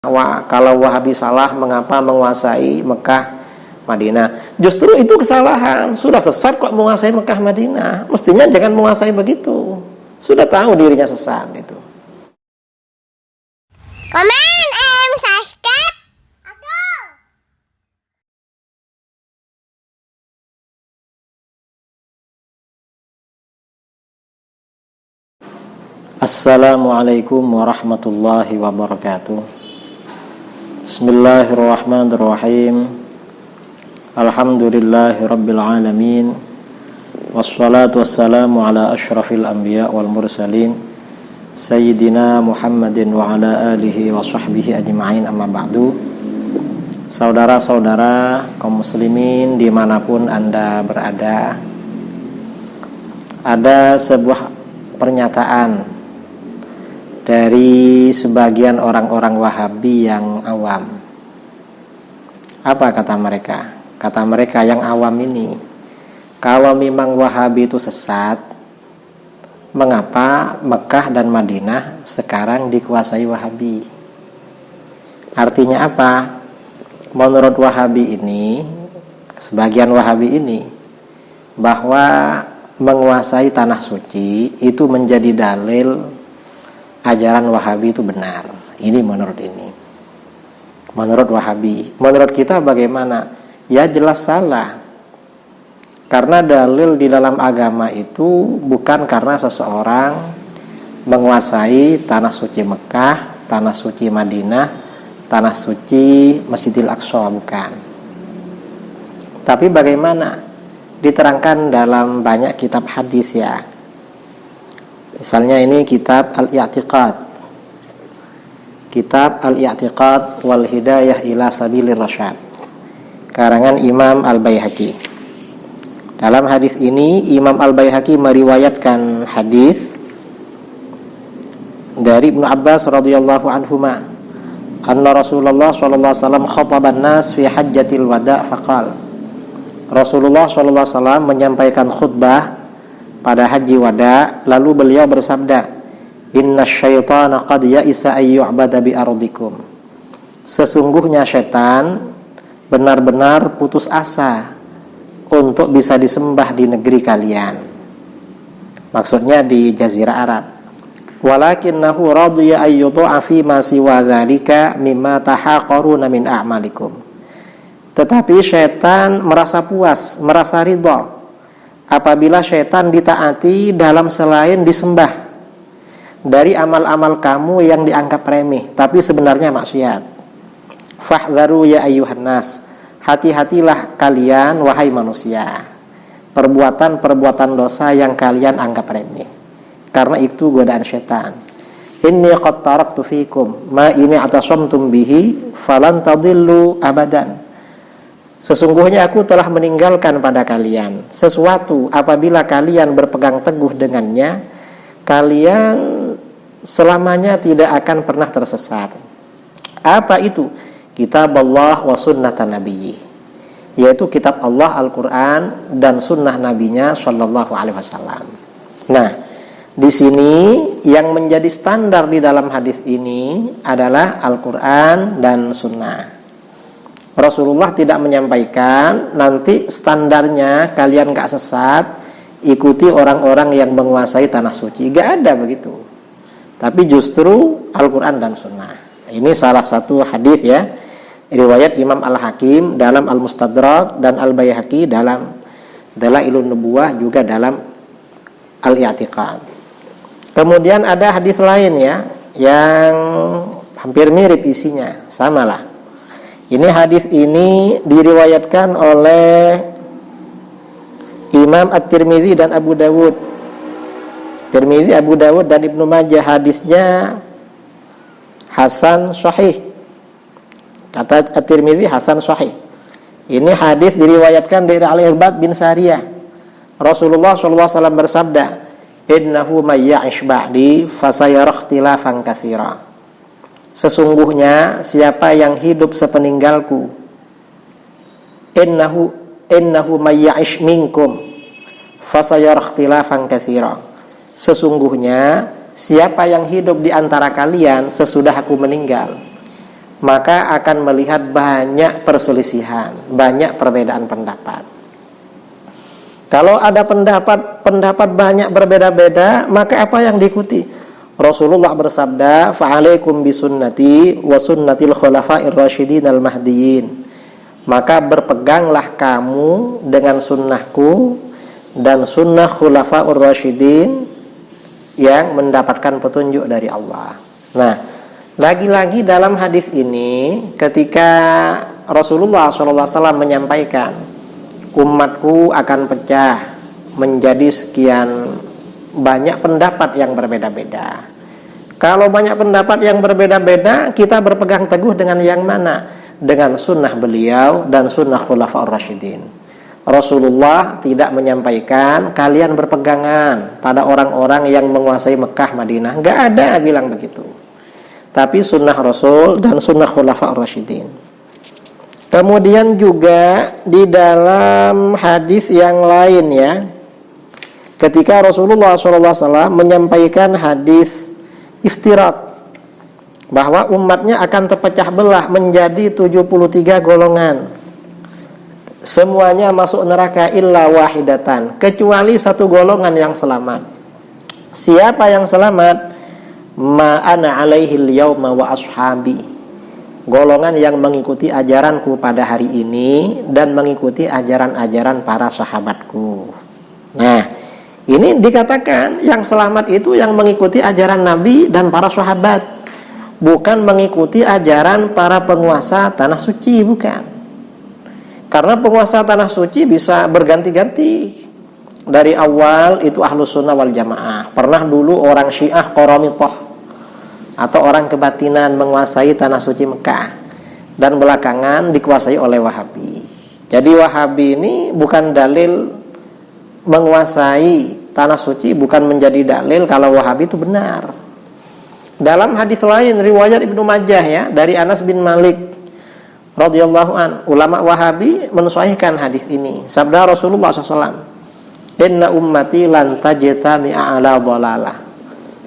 Kalau Wahabi salah, mengapa menguasai Mekah, Madinah? Justru itu kesalahan. Sudah sesat kok menguasai Mekah, Madinah. Mestinya jangan menguasai begitu. Sudah tahu dirinya sesat itu. Komen, subscribe, aku. Assalamualaikum warahmatullahi wabarakatuh. Bismillahirrahmanirrahim. Alhamdulillahi rabbil alamin. Wassalatu wassalamu ala ashrafil anbiya wal mursalin Sayyidina Muhammadin wa ala alihi wa sahbihi ajma'in, amma ba'du. Saudara-saudara kaum muslimin dimanapun Anda berada, ada sebuah pernyataan dari sebagian orang-orang Wahabi yang awam. Apa kata mereka? Kata mereka yang awam ini, kalau memang Wahabi itu sesat, mengapa Mekah dan Madinah sekarang dikuasai Wahabi? Artinya apa? Menurut Wahabi ini, sebagian Wahabi ini, bahwa menguasai tanah suci itu menjadi dalil ajaran Wahabi itu benar. Ini menurut ini, menurut Wahabi. Menurut kita bagaimana? Ya jelas salah. Karena dalil di dalam agama itu bukan karena seseorang menguasai tanah suci Mekah, tanah suci Madinah, tanah suci Masjidil Aqsa, bukan. Tapi bagaimana? Diterangkan dalam banyak kitab hadis ya. Misalnya ini kitab Al-I'tiqad, kitab Al-I'tiqad wal Hidayah ila Sabilir Rasyad, karangan Imam Al-Baihaqi. Dalam hadis ini Imam Al-Baihaqi meriwayatkan hadis dari Ibnu Abbas radhiyallahu anhuma, anna Rasulullah sallallahu alaihi wasallam khataban nas fi hajjatil wada' faqal. Rasulullah sallallahu alaihi wasallam menyampaikan khutbah pada haji wada, lalu beliau bersabda, inna syaitana qad ya'isa ayyu'bada bi ardikum. Sesungguhnya syaitan benar-benar putus asa untuk bisa disembah di negeri kalian. Maksudnya di Jazirah Arab. Walakinnahu radiya ayyudu'a fi ma siwa dzalika mimma tahaqaruna min a'malikum. Tetapi syaitan merasa puas, merasa ridha apabila syaitan ditaati dalam selain disembah dari amal-amal kamu yang dianggap remeh tapi sebenarnya maksiat. Fahdharu ya ayyuhan nas, hati-hatilah kalian wahai manusia, perbuatan-perbuatan dosa yang kalian anggap remeh, karena itu godaan syaitan. Inni qad taraktu fikum ma ini atasamtum bihi falan tadillu abadan. Sesungguhnya aku telah meninggalkan pada kalian sesuatu apabila kalian berpegang teguh dengannya, kalian selamanya tidak akan pernah tersesat. Apa itu? Kitab Allah wa sunnatan nabiyyi, yaitu kitab Allah Al-Quran dan sunnah nabinya sallallahu alaihi wasallam. Nah, di sini yang menjadi standar di dalam hadis ini adalah Al-Quran dan sunnah. Rasulullah tidak menyampaikan nanti standarnya kalian gak sesat, ikuti orang-orang yang menguasai tanah suci. Gak ada begitu. Tapi justru Al-Quran dan Sunnah. Ini salah satu hadis ya, riwayat Imam Al-Hakim dalam Al-Mustadrak dan Al-Baihaqi dalam Dalailun Nubuwah, juga dalam Al-I'tiqad. Kemudian ada hadis lain ya, yang hampir mirip isinya, samalah. Ini hadis ini diriwayatkan oleh Imam At-Tirmidzi dan Abu Dawud. Tirmidzi, Abu Dawud dan Ibnu Majah, hadisnya hasan sahih. Kata At-Tirmidzi hasan sahih. Ini hadis diriwayatkan dari Al-Irbad bin Sariyah. Rasulullah sallallahu alaihi wasallam bersabda, "Innahu may ya'ish ba'di fasayara ikhtilafan katsira." Sesungguhnya siapa yang hidup sepeninggalku, innahu may ya'ish minkum fasayara ikhtilafan katsira. Sesungguhnya siapa yang hidup di antara kalian sesudah aku meninggal, maka akan melihat banyak perselisihan, banyak perbedaan pendapat. Kalau ada pendapat banyak berbeda-beda, maka apa yang diikuti? Rasulullah bersabda, "Fa'alaikum bisunnati wa sunnatil khulafa'ir rasyidin al-mahdiyyin." Maka berpeganglah kamu dengan sunnahku dan sunnah khulafa'ur rasyidin yang mendapatkan petunjuk dari Allah. Nah, lagi-lagi dalam hadis ini ketika Rasulullah SAW menyampaikan umatku akan pecah menjadi sekian banyak pendapat yang berbeda-beda. Kalau banyak pendapat yang berbeda-beda, kita berpegang teguh dengan yang mana? Dengan sunnah beliau dan sunnah khulafa'ur rasyidin. Rasulullah tidak menyampaikan kalian berpegangan pada orang-orang yang menguasai Mekah, Madinah. Enggak ada bilang begitu. Tapi sunnah Rasul dan sunnah khulafa'ur rasyidin. Kemudian juga di dalam hadis yang lain ya, ketika Rasulullah SAW menyampaikan hadis iftirak, bahwa umatnya akan terpecah belah menjadi 73 golongan. Semuanya masuk neraka illa wahidatan, kecuali satu golongan yang selamat. Siapa yang selamat? Ma ana alaihil yauma wa ashabi. Golongan yang mengikuti ajaranku pada hari ini dan mengikuti ajaran-ajaran para sahabatku. Nah, ini dikatakan yang selamat itu yang mengikuti ajaran Nabi dan para sahabat, bukan mengikuti ajaran para penguasa tanah suci, bukan. Karena penguasa tanah suci bisa berganti-ganti. Dari awal itu Ahlus Sunnah wal Jamaah. Pernah dulu orang Syiah Qaramithah atau orang kebatinan menguasai tanah suci Mekah, dan belakangan dikuasai oleh Wahabi. Jadi Wahabi ini bukan dalil menguasai tanah suci, bukan menjadi dalil kalau Wahabi itu benar. Dalam hadis lain riwayat Ibnu Majah ya, dari Anas bin Malik radhiyallahu an, ulama Wahabi mensahihkan hadis ini. Sabda Rasulullah SAW, "Inna ummati lan tajtami'a ala dhalalah."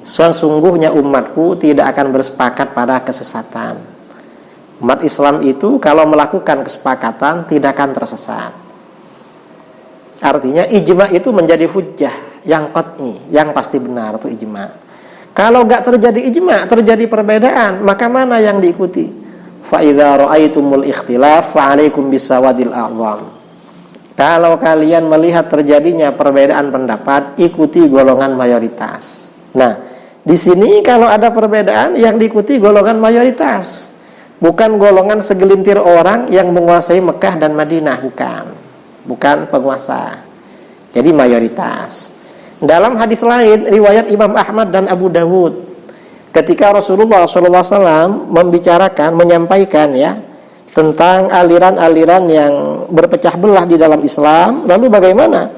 Sesungguhnya umatku tidak akan bersepakat pada kesesatan. Umat Islam itu kalau melakukan kesepakatan tidak akan tersesat. Artinya ijma itu menjadi hujjah yang qat'i, yang pasti benar, itu ijma. Kalau enggak terjadi ijma, terjadi perbedaan, maka mana yang diikuti? Fa idza ra'aitumul ikhtilaf fa'alaikum bisawadil a'zam. Kalau kalian melihat terjadinya perbedaan pendapat, ikuti golongan mayoritas. Nah, di sini kalau ada perbedaan yang diikuti golongan mayoritas, bukan golongan segelintir orang yang menguasai Mekah dan Madinah, bukan penguasa. Jadi mayoritas. Dalam hadis lain riwayat Imam Ahmad dan Abu Dawud, ketika Rasulullah SAW menyampaikan ya tentang aliran-aliran yang berpecah belah di dalam Islam, lalu bagaimana?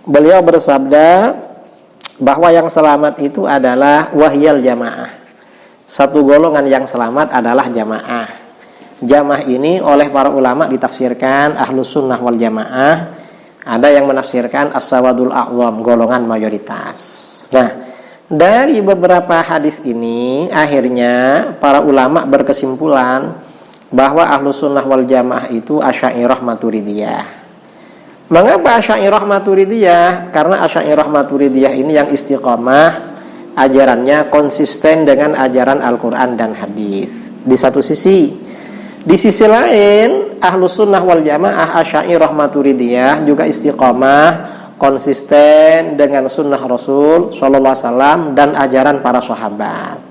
Beliau bersabda bahwa yang selamat itu adalah wahyal jamaah. Satu golongan yang selamat adalah jamaah. Jamaah ini oleh para ulama ditafsirkan Ahlus Sunnah wal Jamaah. Ada yang menafsirkan as-sawadul a'zam, golongan mayoritas. Nah, dari beberapa hadis ini akhirnya para ulama berkesimpulan bahwa Ahlus Sunnah wal Jamaah itu Asy'ariyah Maturidiyah. Mengapa Asy'ariyah Maturidiyah? Karena Asy'ariyah Maturidiyah ini yang istiqamah, ajarannya konsisten dengan ajaran Al-Qur'an dan hadis. Di satu sisi. Di sisi lain, Ahlus Sunnah wal Jamaah Asy'ariyah Maturidiyah juga istiqamah, konsisten dengan sunnah Rasul sallallahu alaihi wasallam dan ajaran para sahabat.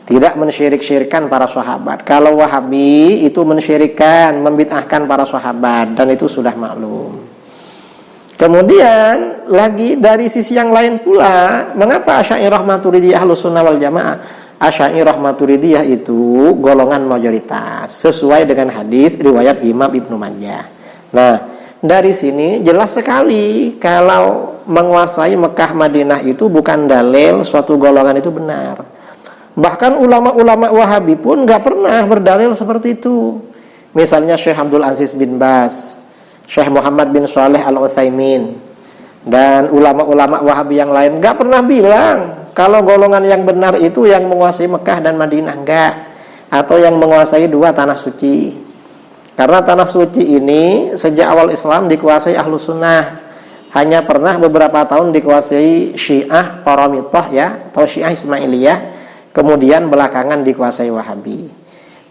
Tidak mensyirik-syirikkan para sahabat. Kalau Wahabi itu mensyirikkan, membid'ahkan para sahabat, dan itu sudah maklum. Kemudian lagi dari sisi yang lain pula, mengapa Asy'ariyah Maturidiyah Ahlus Sunnah wal Jamaah? Asy'ariyah Maturidiyah itu golongan mayoritas sesuai dengan hadis riwayat Imam Ibnu Majah. Nah, dari sini jelas sekali kalau menguasai Mekah Madinah itu bukan dalil suatu golongan itu benar. Bahkan ulama-ulama Wahabi pun nggak pernah berdalil seperti itu. Misalnya Syekh Abdul Aziz bin Baz, Syekh Muhammad bin Shalih Al-Utsaimin, dan ulama-ulama Wahabi yang lain nggak pernah bilang kalau golongan yang benar itu yang menguasai Mekah dan Madinah. Enggak. atau yang menguasai 2 tanah suci. Karena tanah suci ini sejak awal Islam dikuasai ahlu sunnah. Hanya pernah beberapa tahun dikuasai Syiah Qaramithah ya, atau Syiah Ismailiyah. Kemudian belakangan dikuasai Wahabi.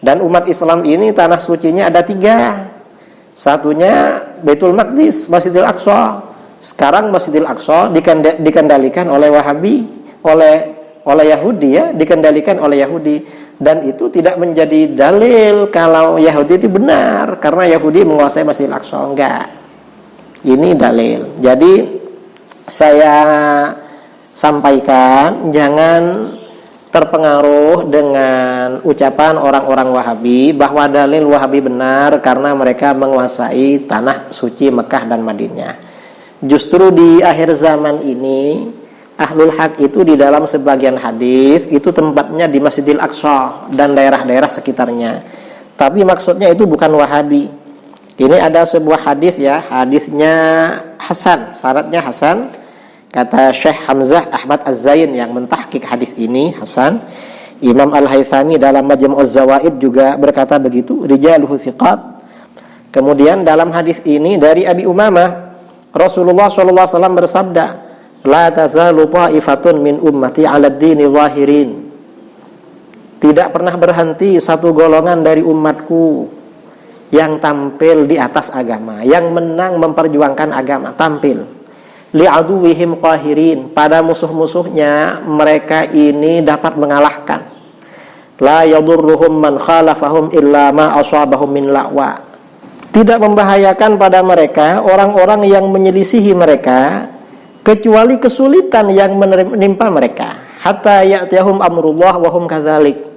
Dan umat Islam ini tanah sucinya ada 3. Satunya Baitul Maqdis, Masjidil Aqsa. Sekarang Masjidil Aqsa dikendalikan oleh Wahabi, oleh Yahudi ya, dikendalikan oleh Yahudi. Dan itu tidak menjadi dalil kalau Yahudi itu benar, karena Yahudi menguasai Masjidil Aqsa. Enggak. Ini dalil. Jadi saya sampaikan, jangan terpengaruh dengan ucapan orang-orang Wahabi bahwa dalil Wahabi benar karena mereka menguasai tanah suci Mekah dan Madinah. Justru di akhir zaman ini Ahlul Haq itu di dalam sebagian hadis itu tempatnya di Masjidil Aqsa dan daerah-daerah sekitarnya. Tapi maksudnya itu bukan Wahabi. Ini ada sebuah hadis ya, hadisnya Hasan, syaratnya Hasan. Kata Syekh Hamzah Ahmad Az-Zain yang mentahqiq hadis ini Hasan. Imam Al-Haythami dalam Majmu'uz Zawaid juga berkata begitu, rijaluhu thiqat. Kemudian dalam hadis ini dari Abi Umamah, Rasulullah SAW bersabda, la tazalu ta'ifatun min ummati 'ala ad-dini zahirin. Tidak pernah berhenti satu golongan dari umatku yang tampil di atas agama, yang menang memperjuangkan agama, tampil. Li'aduwihim qahirin, pada musuh-musuhnya mereka ini dapat mengalahkan. La yadurruhum man khalafahum illa ma asabahum min la'wa. Tidak membahayakan pada mereka orang-orang yang menyelisihi mereka kecuali kesulitan yang menimpa mereka. Hatta ya'tiyahum amrullah wa hum kadzalik.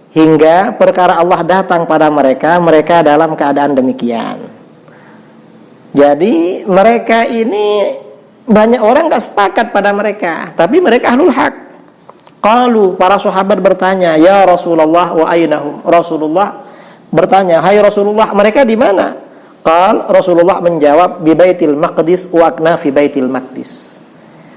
Hingga perkara Allah datang pada mereka, mereka dalam keadaan demikian. Jadi mereka ini banyak orang gak sepakat pada mereka, tapi mereka ahlul haq. Qalu, para sahabat bertanya, ya Rasulullah wa aynahum. Rasulullah bertanya, hai Rasulullah, mereka di mana? Qal, Rasulullah menjawab, bi Baitil Maqdis wa akna fi Baitil Maqdis.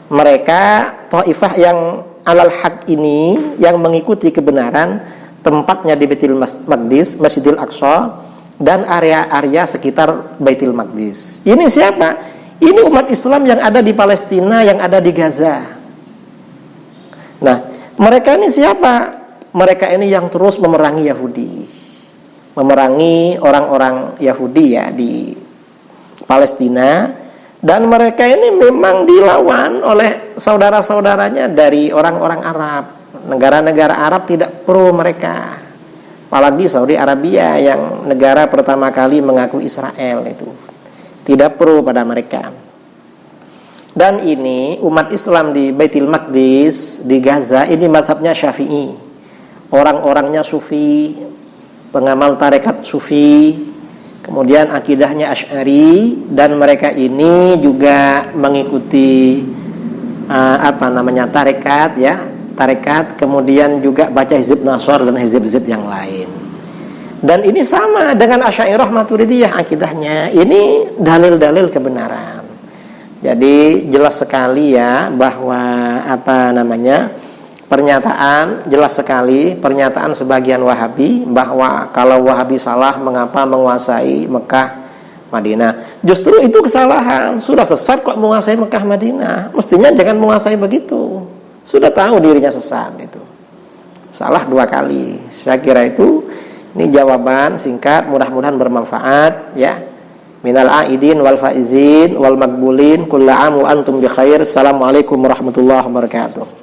Mereka taifah yang alal haq ini, yang mengikuti kebenaran, tempatnya di Baitul Maqdis, Masjidil Aqsa, dan area-area sekitar Baitul Maqdis. Ini siapa? Ini umat Islam yang ada di Palestina, yang ada di Gaza. Nah, mereka ini siapa? Mereka ini yang terus memerangi Yahudi, memerangi orang-orang Yahudi ya di Palestina. Dan mereka ini memang dilawan oleh saudara-saudaranya dari orang-orang Arab. Negara-negara Arab tidak pro mereka, apalagi Saudi Arabia yang negara pertama kali mengaku Israel itu tidak pro pada mereka. Dan ini umat Islam di Baitul Maqdis, di Gaza, ini mazhabnya Syafi'i, orang-orangnya Sufi, pengamal tarekat Sufi, kemudian akidahnya Asy'ari, dan mereka ini juga mengikuti tarekat ya, tarekat, kemudian juga baca hizib Nasr dan hizib-hizib yang lain. Dan ini sama dengan Asy'ariyah Maturidiyah akidahnya. Ini dalil-dalil kebenaran. Jadi jelas sekali ya bahwa pernyataan jelas sekali, pernyataan sebagian Wahabi bahwa kalau Wahabi salah mengapa menguasai Mekah Madinah. Justru itu kesalahan. Sudah sesat kok menguasai Mekah Madinah. Mestinya jangan menguasai begitu. Sudah tahu dirinya sesat itu. Salah 2 kali. Saya kira itu, ini jawaban singkat, mudah-mudahan bermanfaat ya. Minal aidin wal faizin wal makbulin kullu am wa antum bi khair. Assalamualaikum warahmatullahi wabarakatuh.